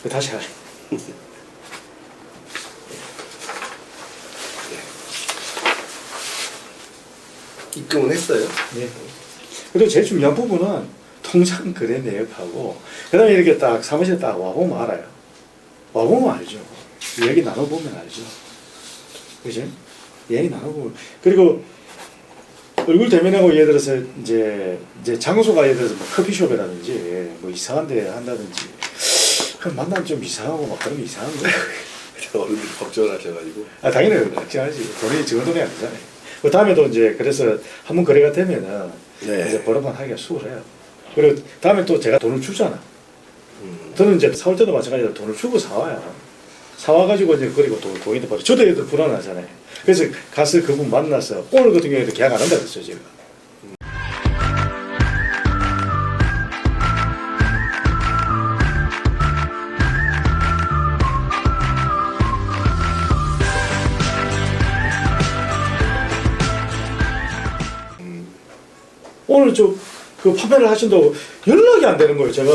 다시 하. 입금은 했어요? 네. 그리고 제일 중요한 부분은 통장 거래 내역하고 그다음에 이렇게 딱 사무실에 딱 와보면 알아요. 와보면 알죠. 얘기 나눠보면 알죠. 그죠? 얘기 나눠보면. 그리고 얼굴 대면하고 예를 들어서 이제 장소가 예를 들어서 뭐 커피숍이라든지 뭐 이상한 데 한다든지 그럼 만나면 좀 이상하고 막 그러면 이상한 거예요. 어른들이 걱정을 하셔가지고. 아, 당연히 걱정하지. 돈이 적은 돈이 아니잖아요. 그 다음에도 이제 그래서 한번 거래가 되면은 네. 이제 번호판 하기가 수월해요. 그리고 다음에 또 제가 돈을 주잖아. 저는 이제 사올 때도 마찬가지로 돈을 주고 사와요. 사와가지고 이제 그리고 또 고객한테 버려. 저도 얘들 불안하잖아요. 그래서 가서 그분 만나서 오늘 같은 경우에도 계약 안 한다 그랬어요, 제가. 오늘 그 판매를 하신다고 연락이 안 되는 거예요. 제가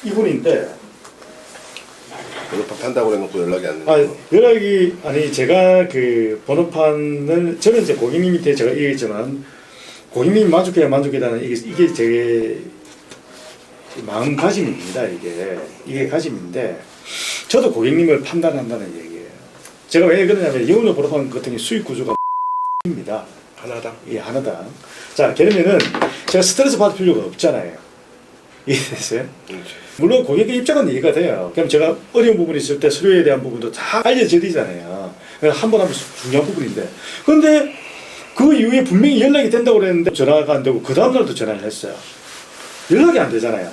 이분인데. 번호판 판다고 해놓고 연락이 안 아, 되는 연락이, 아니, 제가 그 번호판을, 저는 이제 고객님한테 제가 얘기했지만, 고객님이 만족해야 만족이라는 이게 제 마음가짐입니다, 이게 가짐인데, 저도 고객님을 판단한다는 얘기예요. 제가 왜 그러냐면, 영업용 번호판 같은 게 수익 구조가 입니다. 하나당? 예, 하나당. 자, 그러면은, 제가 스트레스 받을 필요가 없잖아요. 이해되세요? 물론 고객의 입장은 이해가 돼요. 그럼 제가 어려운 부분이 있을 때 서류에 대한 부분도 다 알려드리잖아요. 한 번 하면 중요한 부분인데. 그런데 그 이후에 분명히 연락이 된다고 그랬는데 전화가 안 되고 그 다음날도 전화를 했어요. 연락이 안 되잖아요.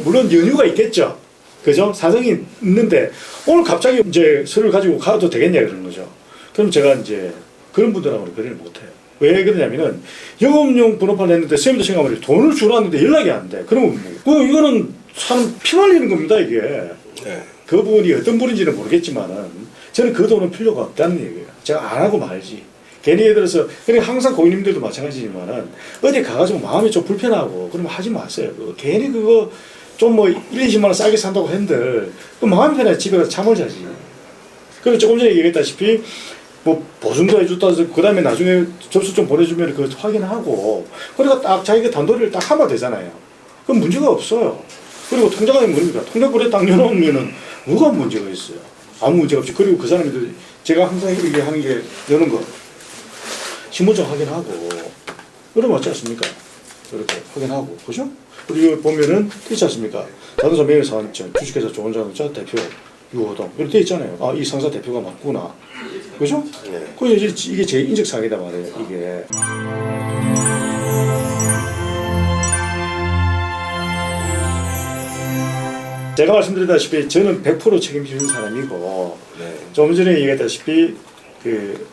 물론 연유가 있겠죠. 그죠? 사정이 있는데 오늘 갑자기 이제 서류를 가지고 가도 되겠냐 그러는 거죠. 그럼 제가 이제 그런 분들하고는 거래를 못해요. 왜 그러냐면은 영업용 번호판을 했는데 쌤도 생각하면 돈을 주라는데 연락이 안 돼. 그러면 뭐 이거는 참 피말리는 겁니다 이게. 네. 그분이 어떤 분인지는 모르겠지만은 저는 그 돈은 필요가 없다는 얘기예요. 제가 안 하고 말지. 괜히 예를 들어서 그러니까 항상 고객님들도 마찬가지지만은 어디 가가지고 마음이 좀 불편하고 그러면 하지 마세요. 괜히 그거 좀 뭐 1, 20만 원 싸게 산다고 했는데 그 마음이 편해 집에 가서 잠을 자지. 그리고 조금 전에 얘기했다시피 뭐 보증도 해줬다 해서 그 다음에 나중에 접수 좀 보내주면 그걸 확인하고 그러니까 딱 자기가 단도리를 딱 하면 되잖아요. 그럼 문제가 없어요. 그리고 통장에 뭡니까? 통장거래 딱 열어놓으면은 뭐가 문제가 있어요? 아무 문제가 없지. 그리고 그 사람들 제가 항상 이렇게 하는 게 여는 거 신분증 확인하고 그러면 어찌 않습니까? 이렇게 확인하고 그죠? 그리고 보면은 있지 않습니까? 자동차 매매사원증, 주식회사 좋은 자동차 대표 유호동 이렇게 돼 있잖아요. 아, 이 상사 대표가 맞구나. 그죠? 네. 그 이게 제 인적사항이다 말이에요. 이게. 제가 말씀드렸다시피 저는 100% 책임지는 사람이고 네. 좀 전에 얘기했다시피 그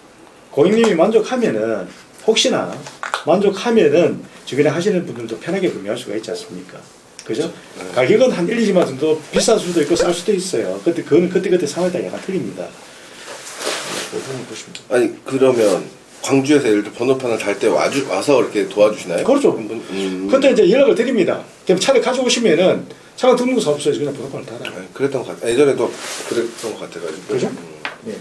고객님이 만족하면은 혹시나 만족하면은 주변에 하시는 분들도 편하게 구매할 수가 있지 않습니까? 그죠? 네. 가격은 한 1, 20만 원 정도 비쌀 수도 있고 쌀 수도 있어요. 그거는 그때 상황에 따라 약간 틀립니다. 그 부분 보시면 됩니다. 아니 그러면 광주에서 예를 들어 번호판을 달 때 와서 이렇게 도와주시나요? 그렇죠. 한 분? 그때 이제 연락을 드립니다. 그럼 차를 가져오시면은 차가 등록사 없어요. 그냥 번호판을 달아요. 네, 그랬던 것 같아요. 예전에도 그랬던 것 같아가지고. 그죠? 네.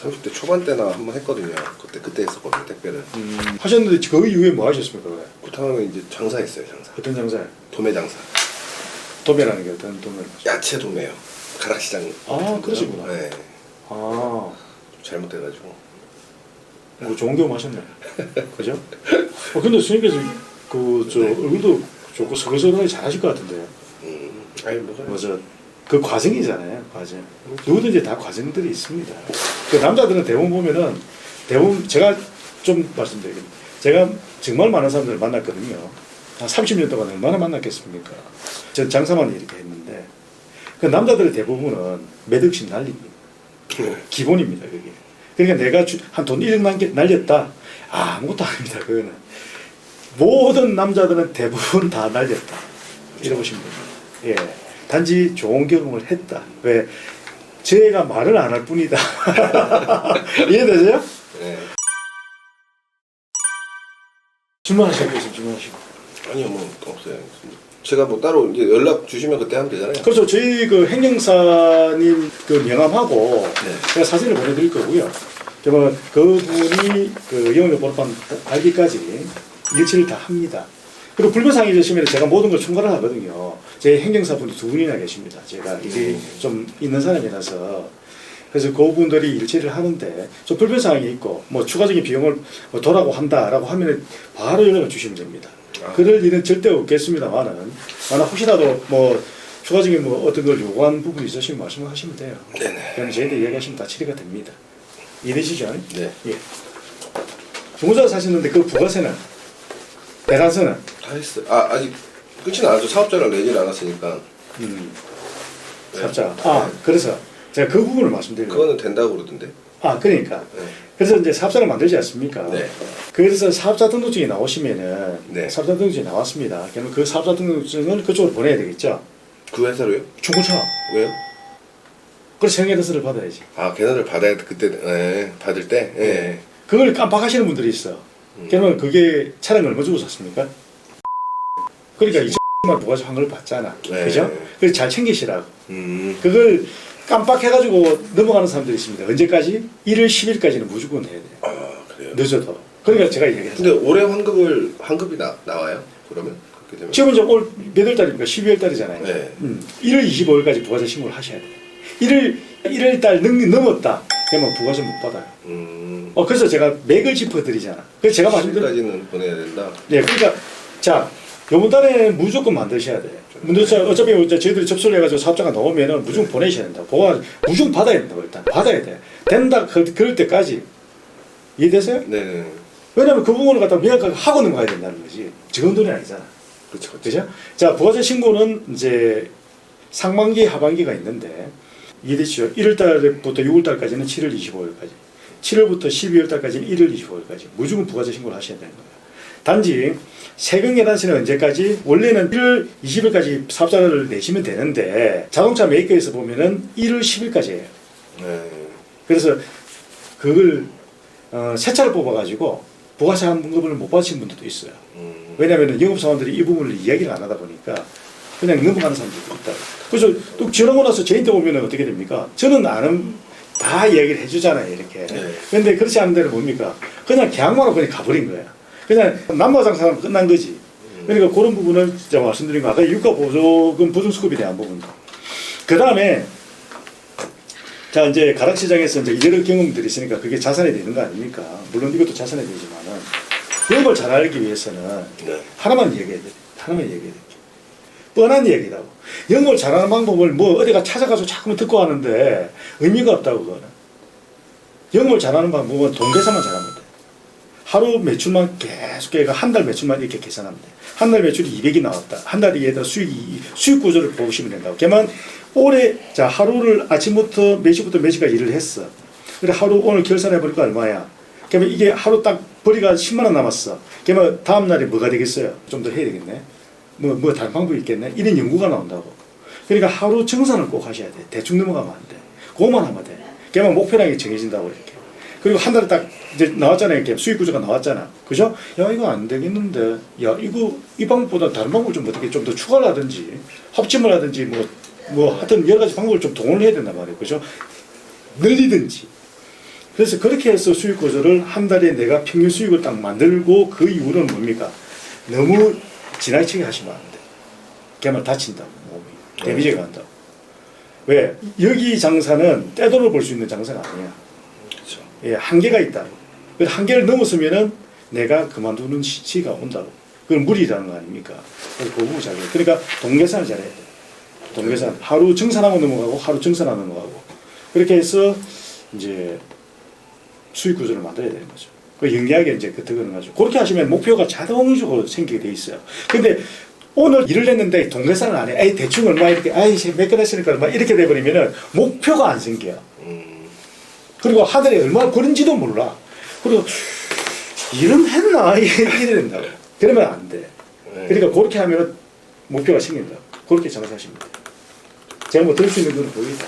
30대 초반 때나 한번 했거든요. 그때 했었거든요, 택배를. 하셨는데 그 이후에 뭐 하셨습니까? 그래? 부탕은 이제 장사했어요, 장사. 어떤 장사요? 도매 장사. 도매라는 게 어떤 도매를 하셨어요? 야채 도매요. 가락시장. 아, 그러시구나. 네. 아, 잘못해가지고. 뭐 좋은 경험 하셨네. 그죠? 근데 스님께서 얼굴도 좋고 서글서글하게 잘하실 것 같은데요. 아니 뭐가. 맞아. 그 과정이잖아요, 과정. 누구든지 다 과정들이 있습니다. 그 남자들은 대부분 보면은 제가 좀 말씀드리겠습니다. 제가 정말 많은 사람들을 만났거든요. 한 30년 동안 얼마나 만났겠습니까? 전 장사만 이렇게 했는데 그 남자들 대부분은 몇 억씩 날립니다. 기본입니다, 그게. 그러니까 내가 한 돈 1억 날렸다. 아무것도 아닙니다, 그거는. 모든 남자들은 대부분 다 날렸다. 이러보시면 됩니다. 예. 단지 좋은 경험을 했다. 왜? 제가 말을 안 할 뿐이다. 이해되세요? 네. 질문하시고 계세요, 질문하시고. 아니요, 뭐 없어요. 제가 뭐 따로 이제 연락 주시면 그때 하면 되잖아요. 그래서 저희 그 행정사님 그 명함하고 네. 제가 사진을 보내드릴 거고요. 그러면 그분이 그 영업용 번호판 달기까지 일치를 다 합니다. 그리고 불편사항이 있으시면 제가 모든 걸 총괄을 하거든요. 제 행정사분이 2분이나 계십니다. 제가 일이 좀 있는 사람이라서. 그래서 그분들이 일치를 하는데 좀 불편사항이 있고 뭐 추가적인 비용을 뭐 도라고 한다라고 하면 바로 연락을 주시면 됩니다. 그럴 일은 절대 없겠습니다만은 만약 혹시라도 뭐 추가적인 뭐 어떤 걸 요구한 부분이 있으시면 말씀하시면 돼요. 네네. 그럼 저희들 이야기하시면 다 처리가 됩니다. 이해되시죠? 네. 예. 중고자 사시는데 그 부가세는 대간세는 다 했어요. 아직 끝이 나죠. 사업자를 내질 않았으니까. 사업자. 그래서 제가 그 부분을 말씀드리려고. 그거는 된다고 그러던데. 그러니까. 네. 그래서 이제 사업자를 만들지 않습니까? 네. 그래서 사업자 등록증이 나오시면은 네. 사업자 등록증이 나왔습니다. 그러면 그 사업자 등록증을 그쪽으로 보내야 되겠죠. 그 회사로요? 중고차. 왜요? 그래서 생계대서를 받아야지. 계산을 받아야 그때 받을 때. 예. 그걸 깜빡하시는 분들이 있어. 그러면 그게 차량을 얼마 주고 샀습니까? 그러니까 2천만 부가세 환급을 받잖아. 네. 그죠? 그래서 잘 챙기시라고. 그 그걸 깜빡해가지고 넘어가는 사람들이 있습니다. 언제까지? 1월 10일까지는 무조건 해야 돼. 그래요. 늦어도. 그러니까 제가 얘기했어요. 근데 올해 환급이 나와요? 그러면 그렇게 되면. 지금 이제 올 몇 월 달입니까? 12월 달이잖아요. 네. 1월 25일까지 부가세 신고를 하셔야 돼요. 1월 달 넘었다. 그러면 부가세 못 받아요. 그래서 제가 맥을 짚어드리잖아. 그래서 제가 말씀드린 10일까지는 보내야 된다. 네, 그러니까 자 이번 달에 무조건 만드셔야 돼. 어차피 이제 저희들이 접수를 해가지고 사업자가 나오면은 무조건 보내셔야 된다. 무조건 받아야 된다고 일단 받아야 돼. 된다 그럴 때까지 이해되세요? 네. 왜냐하면 그 부분을 갖다 명확하게 하고 넘어가야 된다는 거지. 적은 돈이 아니잖아. 그렇죠. 그죠? 자 부가세 신고는 이제 상반기 하반기가 있는데 이해되시죠? 1월 달부터 6월 달까지는 7월 25일까지. 7월부터 12월 달까지는 1월 25일까지 무조건 부가세 신고를 하셔야 되는 거예요. 단지 세금 계산서는 언제까지? 원래는 1월 20일까지 사업자를 내시면 되는데 자동차 메이커에서 보면은 1월 10일까지예요. 네. 그래서 그걸 새 차를 뽑아가지고 부가세 환급을 못 받으신 분들도 있어요. 왜냐하면 영업사원들이 이 부분을 이야기를 안 하다 보니까 그냥 넘어가는 사람들도 있다. 그래서 또 지나고 나서 저한테 오면 어떻게 됩니까? 저는 아는 다 이야기를 해주잖아요, 이렇게. 네. 근데 그렇지 않은 데는 뭡니까? 그냥 계약만 하고 그냥 가버린 거야. 그냥 남바장사하면 끝난 거지. 그러니까 그런 부분을 제가 말씀드린 거, 아까 유가보조금 보증수급에 대한 부분도. 그 다음에, 자, 이제 가락시장에서 이제 이런 경험들이 있으니까 그게 자산이 되는 거 아닙니까? 물론 이것도 자산이 되지만은, 영업을 잘 알기 위해서는 네. 하나만 얘기해야 돼. 하나만 얘기해야 돼. 뻔한 얘기라고. 영업을 잘하는 방법을 뭐 어디가 찾아가서 자꾸만 듣고 하는데 의미가 없다고 그거는. 영업을 잘하는 방법은 돈 계산만 잘하면 돼. 하루 매출만 계속 해가 한 달 매출만 이렇게 계산하면 돼. 한 달 매출이 200이 나왔다. 한 달에 얘들 수익 구조를 보시면 된다고. 걔만 올해 자 하루를 아침부터 몇 시부터 몇 시까지 일을 했어. 그래 하루 오늘 결산해 보니까 얼마야? 그러면 이게 하루 딱 벌이가 10만 원 남았어. 그러면 다음 날에 뭐가 되겠어요? 좀 더 해야 되겠네. 뭐 다른 방법이 있겠네. 이런 연구가 나온다고. 그러니까 하루 정산을 꼭 하셔야 돼. 대충 넘어가면 안 돼. 그것만 하면 돼. 그러면 목표량이 정해진다고 이렇게. 그리고 한 달에 딱 이제 나왔잖아요. 이렇게 수익 구조가 나왔잖아. 그죠? 야 이거 안 되겠는데. 야 이거 이 방법보다 다른 방법을 좀 어떻게 좀 더 추가를 하든지 합침을 하든지 뭐 하여튼 여러 가지 방법을 좀 동원을 해야 된단 말이에요. 그죠? 늘리든지. 그래서 그렇게 해서 수익 구조를 한 달에 내가 평균 수익을 딱 만들고 그 이후로는 뭡니까? 너무 지나치게 하시면 안 돼. 걔만 다친다고 몸이. 데미지가 간다고. 왜? 여기 장사는 떼돈을 벌 수 있는 장사가 아니야. 그렇죠. 예, 한계가 있다고. 그 한계를 넘었으면은 내가 그만두는 시기가 온다고. 그건 무리라는 거 아닙니까? 그래서 그 부분 잘해. 그러니까 동계산을 잘해야 돼. 동계산. 하루 정산하고 넘어가고 하루 정산하고 넘어가고. 그렇게 해서 이제 수익 구조를 만들어야 되는 거죠. 그 영리하게 이제 그거는 가지고 그렇게 하시면 목표가 자동적으로 생기게 돼 있어요. 근데 오늘 일을 했는데 동계산을 안 해. 에이 대충 얼마 이렇게 몇 개 했으니까 얼마 이렇게 돼버리면은 목표가 안 생겨요. 그리고 하늘에 얼마 버는지도 몰라. 그리고 이름 했나 이래 된다고. 그러면 안 돼. 그러니까 그렇게 하면은 목표가 생긴다. 그렇게 장사하시면 돼요. 제가 뭐 들을 수 있는 건 보이다.